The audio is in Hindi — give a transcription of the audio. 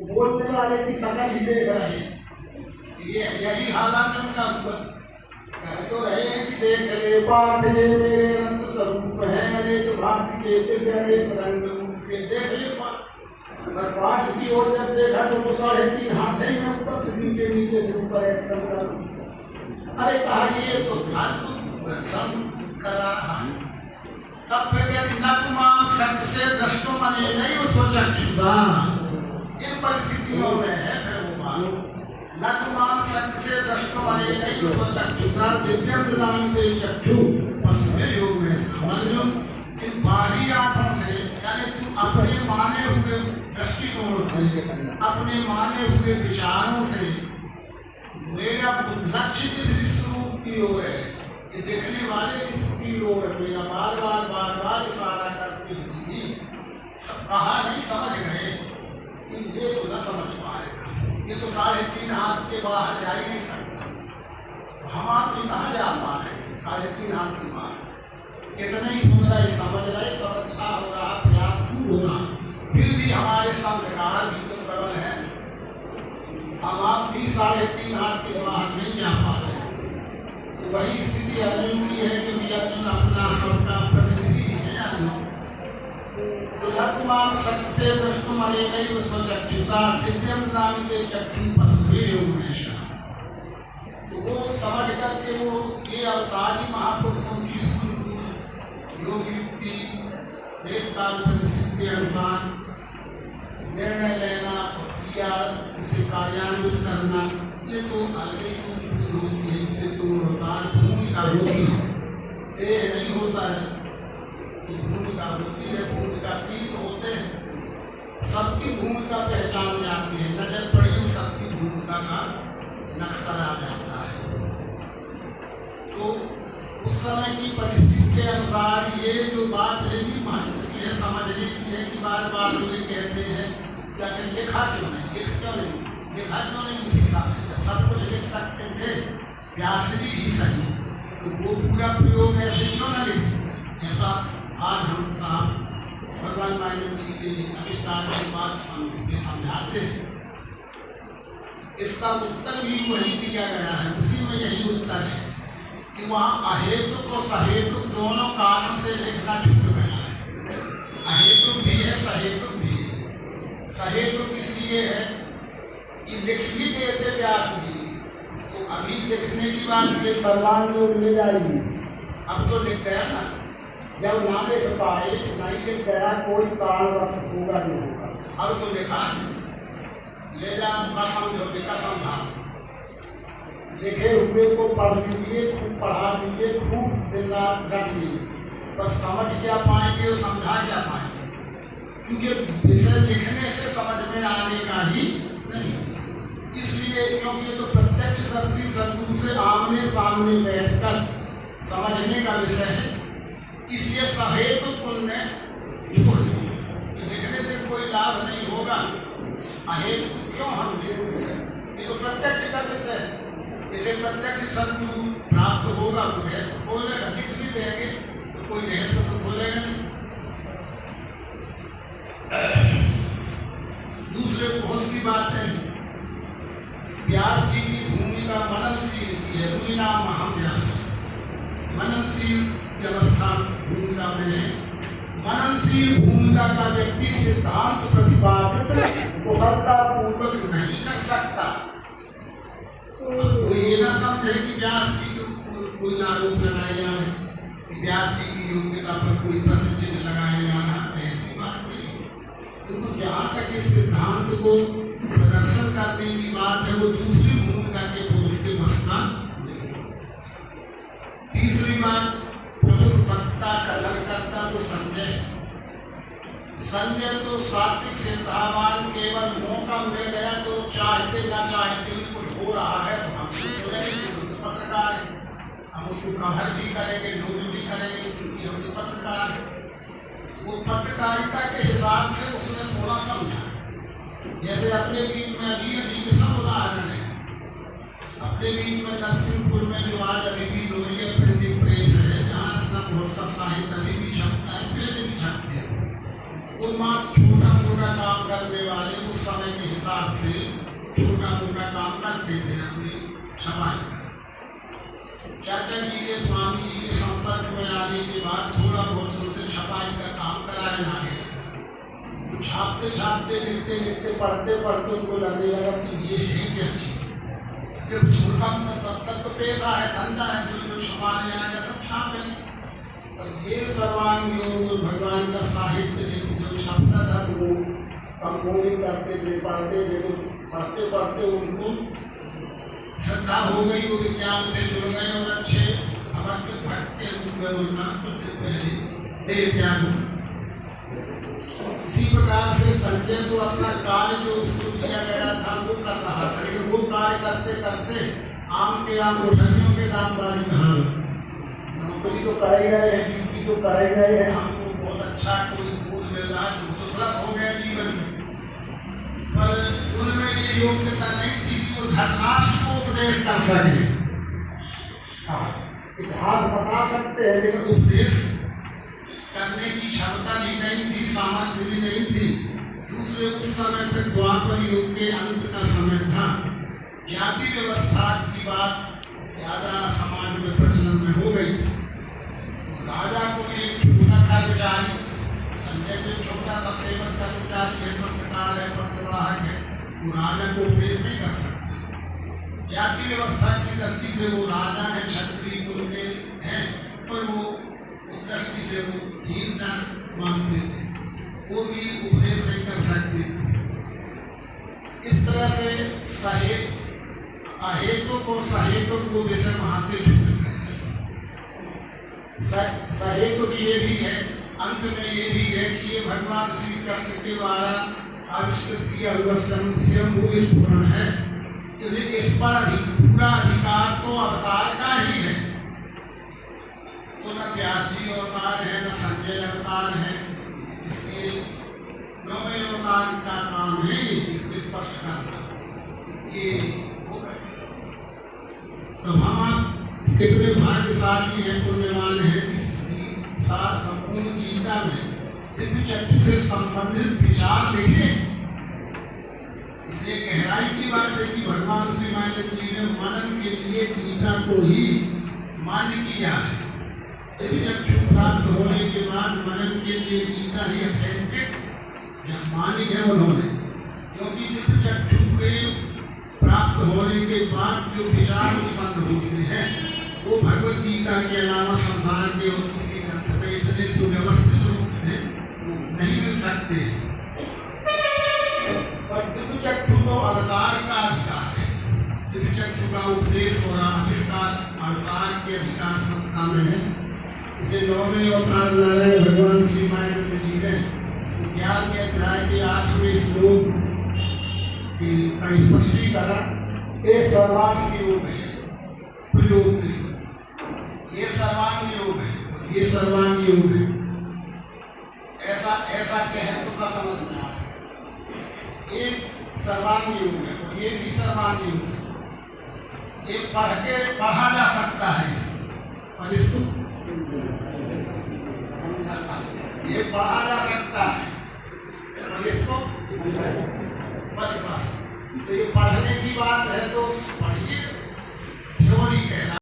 बोलने वाले की शकल ही देख रहे हैं। ये यही हालात उनका हुआ। कह तो रहे हैं कि देख ले पार्थ ये मेरे अनंत स्वरूप है, अनेक भांति के दिव्य अनेक रंग रूप के। देख ले पर पार्थ की ओर जब देखा तो वो 3.5 हाथ ही में ऊपर से नीचे से ऊपर एक्शन कर। अरे कहा ये तो फालतू करा रहा है। तब फिर कहती न तुम सत्य से दृष्टो मने नहीं वो सोचा इन परिस्थितियों में है फिर वो बात न तुम सत्य से दृष्टो मने नहीं वो सोचा दिव्यम ददामी ते चक्षु पश्चिम योग में समझ लो इन बाहरी आंखों से यानी तुम अपने माने हुए दृष्टिकोण से अपने माने हुए विचारों से मेरा लक्ष्य जिस विश्व की ओर है, ये देखने वाले विश्व की ओर मेरा बार बार इशारा करती हुई कहा नहीं समझ गए कि ये तो न समझ पाएगा, ये तो 3.5 हाथ के बाहर जा ही नहीं सकता। तो हम आप भी कहाँ जा पा रहे हैं 3.5 हाथ के बाहर। इतना ही सुन रहे समझ रहे सब अच्छा हो रहा प्रयास खूब हो रहा, फिर भी हमारे संस्कार भी तो प्रबल है। हम आप भी 3.5 हाथ के बाहर नहीं जा पा रहे। तो वही स्थिति अर्जुन की है कि अर्जुन अपना सबका प्रतिनिधि है। अर्जुन तो लक्ष्मण सत्य से दृष्टि मरे नहीं स्वचक्षुषा दिव्यम नामी के चक्षु पश्वे योगेशा। तो वो समझ करके वो ये अवतारी महापुरुषों की योग युक्ति देश काल परिस्थिति के अनुसार निर्णय लेना या इसे कार्यान्वित करना, ये तो अलग ही सूची होती है। इसे तो अवतार भूमिका होती है, ये नहीं होता है कि भूमिका होती है। भूमिका 30 होते हैं, सबकी भूमिका पहचान जाती है, नजर पड़ी तो सबकी भूमिका का नक्शा आ जाता है। तो उस समय की परिस्थिति के अनुसार ये जो बात है भी महत्व की है, समझने की है कि बार बार लोग कहते हैं कि अगर लिखा क्यों नहीं, लिखा क्यों नहीं उसी समय जब सब कुछ लिख सकते थे व्यास जी ही सही, तो वो पूरा प्रयोग ऐसे क्यों न लिखते जैसा आज हम साहब भगवान मायने जी के आविष्कार की बात समझाते हैं। इसका उत्तर भी वही दिया गया है, उसी में यही उत्तर है कि वहाँ अहेतुक और सहेतुक दोनों कारण से लिखना छूट गया है। अहेतुक भी है, सहेतुक भी है। सहेतुक इसलिए है कि लिख भी देते व्यास जी, तो अभी लिखने की बात भगवान लोग ले जाएगी। अब तो लिख गया ना, जब ना लिख पाए नहीं लिख गया, कोई कारणवश होगा नहीं होगा। अब तो लिखा ले जा उनका समझो, लिखा समझा, लिखे हुए को पढ़ लीजिए, खूब पढ़ा लीजिए, खूब दिन रात रख लीजिए, पर समझ क्या पाएंगे और समझा क्या पाएंगे, क्योंकि विषय लिखने से समझ में आने का ही नहीं। इसलिए क्योंकि ये तो प्रत्यक्षदर्शी सदगुरु से आमने सामने बैठकर समझने का विषय है, इसलिए सहेतु पुण्य छोड़ दिए। लिखने से कोई लाभ नहीं होगा, अहेतु क्यों हम लिखते हैं, ये तो प्रत्यक्ष का विषय है। इसे प्रत्यक्ष सदगुरु प्राप्त होगा तो रहस्य खोलेगा, लिख भी देंगे तो कोई रहस्य तो खोलेगा नहीं। दूसरे बहुत सी बात है, व्यास जी की भूमिका मननशील की है। रुई नाम हम व्यास मननशील व्यवस्था भूमिका में है। मननशील भूमिका का व्यक्ति सिद्धांत प्रतिपादित कुशलता पूर्वक नहीं कर सकता। तो ये ना समझे कि व्यास जी को कोई आरोप लगाया जा रहा है, व्यास जी की योग्यता पर कोई प्रश्न चिन्ह लगाया जा रहा है, ऐसी बात नहीं। तो जहाँ तक इस सिद्धांत को प्रदर्शन करने की बात है, वो दूसरी भूमिका के पुरुष के बस का। तीसरी बात, प्रमुख वक्ता कथन करता तो संजय तो सात्विक सिद्धावान, केवल मौका मिल गया तो चाहते ना चाहते कुछ हो रहा है तो हम पत्रकार है, हम उसको कवर भी करेंगे, नोट भी करेंगे, क्योंकि हम तो पत्रकार है। वो पत्रकारिता के हिसाब से उसने 16 समझा। जैसे अपने बीच में अभी के सब उदाहरण है। अपने बीच में नरसिंहपुर में जो आज अभी भी लोरिया प्रिंटिंग प्रेस है, जहाँ इतना बहुत सा साहित्य अभी भी छपता है, पहले भी छपते हैं। वो मात्र छोटा मोटा मोटा काम करने वाले उस समय के हिसाब से छोटा मोटा काम करते थे अपनी छपाई का। चाचा जी के स्वामी जी के संपर्क में आने के बाद थोड़ा बहुत उनसे छपाई का काम कराने लगे। तो छापते छापते लिखते लिखते पढ़ते पढ़ते उनको लगने लगा कि ये है क्या चीज। जब छोटा तब तक तो पैसा है, धंधा है, जो छपाने आएगा सब छापे। और ये सर्वांग योग भगवान का साहित्य जो छपता था तो वो कंपोजिंग करते थे, पढ़ते थे। तो पढ़ते पढ़ते उनको श्रद्धा हो गई, वो विज्ञान से जुड़ गए और अच्छे समर्पित भक्त के रूप में उनका पहले देह त्याग। इसी प्रकार से संजय तो अपना कार्य जो उसको दिया गया था वो कर रहा था, लेकिन वो कार्य करते करते आम के आम उठनियों के दामबाजी कहाँ। नौकरी तो कर ही रहे हैं, ड्यूटी तो कर ही रहे हैं, हमको बहुत अच्छा कोई बोध मिल रहा है तो प्लस हो गया जीवन में। पर उनमें ये योग्यता नहीं थी कि वो धर्मराष्ट्र को उपदेश कर सके। इतिहास बता सकते हैं लेकिन उपदेश करने की क्षमता भी नहीं थी, सामर्थ्य भी नहीं थी। दूसरे उस समय तक द्वापर युग के अंत का समय था। जाति व्यवस्था की बात ज्यादा समाज में प्रचलन में हो गई। राजा को एक छोटा कर्मचारी, संजय को छोटा सा सेवक कर्मचारी है, पत्रकार है, पत्रवाहक है, वो राजा को उपदेश नहीं कर सकते। जाति व्यवस्था की दृष्टि से वो राजा है, क्षत्रिय कुल के हैं, पर वो उस दृष्टि से वो हीन मानते थे, वो भी उपदेश नहीं कर सकते। इस तरह से अहेतुक और सहेतुक को विषय वहां से छूट गए। सहेतुक ये भी है, अंत में ये भी है कि ये भगवान श्री कृष्ण के द्वारा आविष्कृत किया हुआ स्वयं स्फुरण है। इस पर पूरा अधिकार तो अवतार का ही है। तो न व्यास जी अवतार है, न संजय अवतार है, इसलिए नौवें अवतार का काम है इसको स्पष्ट करना। ये हो गए। तो हम कितने भाग्यशाली हैं, पुण्यवान हैं, इसकी साथ संपूर्ण गीता में दिव्य चक्षु से संबंधित विचार लिखे। इसलिए गहराई की बात है कि भगवान श्री महादेव जी ने मनन के लिए गीता को ही मान्य किया है। दिव्य चक्षु प्राप्त होने के बाद मनन के लिए गीता ही अथेंटिक जब मानी है उन्होंने, क्योंकि दिव्य चक्षु के प्राप्त होने के बाद जो विचार उत्पन्न होते हैं वो भगवत गीता के अलावा संसार के और किसी ग्रंथ में इतने सुव्यवस्थित रूप से नहीं मिल सकते। पर दिव्य चक्षु को अवतार का अधिकार है। दिव्य चक्षु का उपदेश और आविष्कार अवतार के अधिकार क्षमता में है। इसे नौवें अवतार नारायण भगवान श्री महादेव जी ने 11वें अध्याय के 8वें श्लोक का स्पष्टीकरण ये सर्वांग योग है, प्रयोग ये सर्वांग योग है, ये सर्वांग योग है। ऐसा ऐसा कहें तो क्या समझ में आ रहा। एक सर्वांग योग है और ये भी सर्वांग योग है। ये पढ़ के पढ़ा जा सकता है और इसको ये पढ़ा जा सकता है और इसको तो ये पढ़ने की बात है तो